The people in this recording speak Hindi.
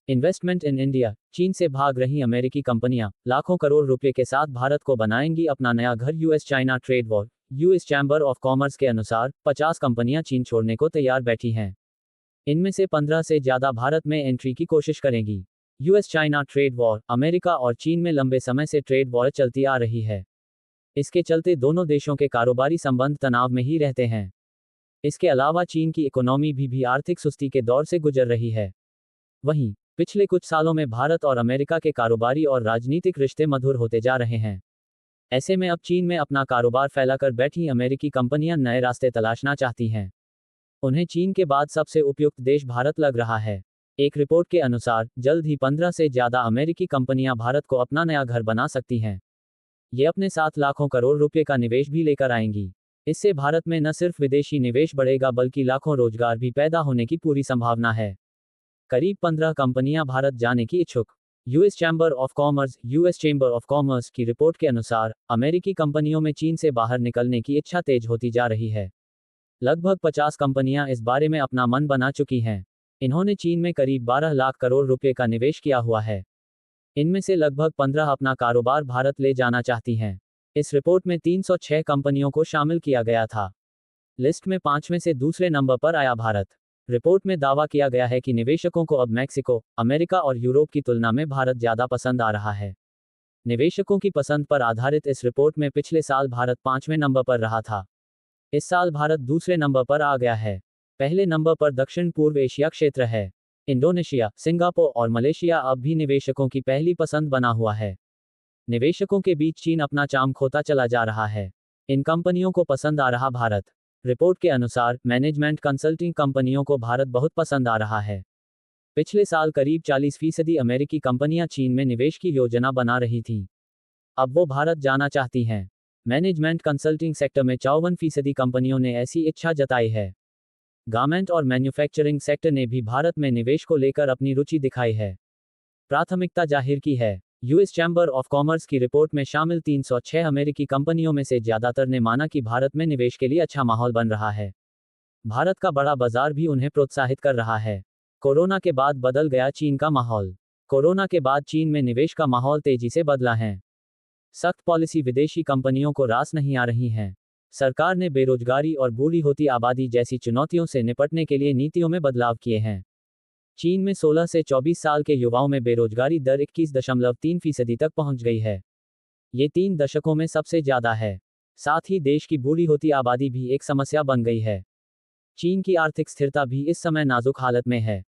Investment in India. चीन से भाग रही अमेरिकी कंपनियां लाखों करोड़ रुपए के साथ भारत को बनाएंगी अपना नया घर। US China trade war. US chamber of commerce के अनुसार 50 कंपनियां चीन छोड़ने को तैयार बैठी हैं। इनमें से 15 से ज्यादा भारत में एंट्री की कोशिश करेंगी। US China trade war. America और चीन में लंबे समय से ट्रेड वॉर चलती आ रही है। इसके चलते दोनों देशों के कारोबारी संबंध तनाव में ही रहते हैं। इसके अलावा चीन की इकोनॉमी भी आर्थिक सुस्ती के दौर से गुजर रही है। वहीं पिछले कुछ सालों में भारत और अमेरिका के कारोबारी और राजनीतिक रिश्ते मधुर होते जा रहे हैं। ऐसे में अब चीन में अपना कारोबार फैलाकर बैठी अमेरिकी कंपनियां नए रास्ते तलाशना चाहती हैं। उन्हें चीन के बाद सबसे उपयुक्त देश भारत लग रहा है। एक रिपोर्ट के अनुसार जल्द ही 15 से ज्यादा अमेरिकी कंपनियां भारत को अपना नया घर बना सकती हैं। ये अपने साथ लाखों करोड़ रुपए का निवेश भी लेकर आएंगी। इससे भारत में न सिर्फ विदेशी निवेश बढ़ेगा बल्कि लाखों रोजगार भी पैदा होने की पूरी संभावना है। करीब 15 कंपनियां भारत जाने की इच्छुक। यूएस चैम्बर ऑफ कॉमर्स की रिपोर्ट के अनुसार अमेरिकी कंपनियों में चीन से बाहर निकलने की इच्छा तेज होती जा रही है। लगभग 50 कंपनियां इस बारे में अपना मन बना चुकी हैं। इन्होंने चीन में करीब 12 लाख करोड़ रुपए का निवेश किया हुआ है। इनमें से लगभग 15 अपना कारोबार भारत ले जाना चाहती हैं। इस रिपोर्ट में 306 कंपनियों को शामिल किया गया था। लिस्ट में 5 में से दूसरे नंबर पर आया भारत। रिपोर्ट में दावा किया गया है कि निवेशकों को अब मैक्सिको, अमेरिका और यूरोप की तुलना में भारत ज्यादा पसंद आ रहा है। निवेशकों की पसंद पर आधारित इस रिपोर्ट में पिछले साल भारत 5वें नंबर पर रहा था। इस साल भारत दूसरे नंबर पर आ गया है। पहले नंबर पर दक्षिण पूर्व एशिया क्षेत्र है। इंडोनेशिया, सिंगापुर और मलेशिया अब भी निवेशकों की पहली पसंद बना हुआ है। निवेशकों के बीच चीन अपना चार्म खोता चला जा रहा है। इन कंपनियों को पसंद आ रहा भारत। रिपोर्ट के अनुसार मैनेजमेंट कंसल्टिंग कंपनियों को भारत बहुत पसंद आ रहा है। पिछले साल करीब 40% अमेरिकी कंपनियां चीन में निवेश की योजना बना रही थीं। अब वो भारत जाना चाहती हैं। मैनेजमेंट कंसल्टिंग सेक्टर में 54% कंपनियों ने ऐसी इच्छा जताई है। गारमेंट और मैन्युफैक्चरिंग सेक्टर ने भी भारत में निवेश को लेकर अपनी रुचि दिखाई है, प्राथमिकता जाहिर की है। यूएस चैम्बर ऑफ कॉमर्स की रिपोर्ट में शामिल 306 अमेरिकी कंपनियों में से ज्यादातर ने माना कि भारत में निवेश के लिए अच्छा माहौल बन रहा है। भारत का बड़ा बाजार भी उन्हें प्रोत्साहित कर रहा है। कोरोना के बाद बदल गया चीन का माहौल। कोरोना के बाद चीन में निवेश का माहौल तेजी से बदला है। सख्त पॉलिसी विदेशी कंपनियों को रास नहीं आ रही हैं। सरकार ने बेरोजगारी और बूढ़ी होती आबादी जैसी चुनौतियों से निपटने के लिए नीतियों में बदलाव किए हैं। चीन में 16 से 24 साल के युवाओं में बेरोजगारी दर 21.3% तक पहुंच गई है। ये 3 दशकों में सबसे ज्यादा है। साथ ही देश की बूढ़ी होती आबादी भी एक समस्या बन गई है। चीन की आर्थिक स्थिरता भी इस समय नाजुक हालत में है।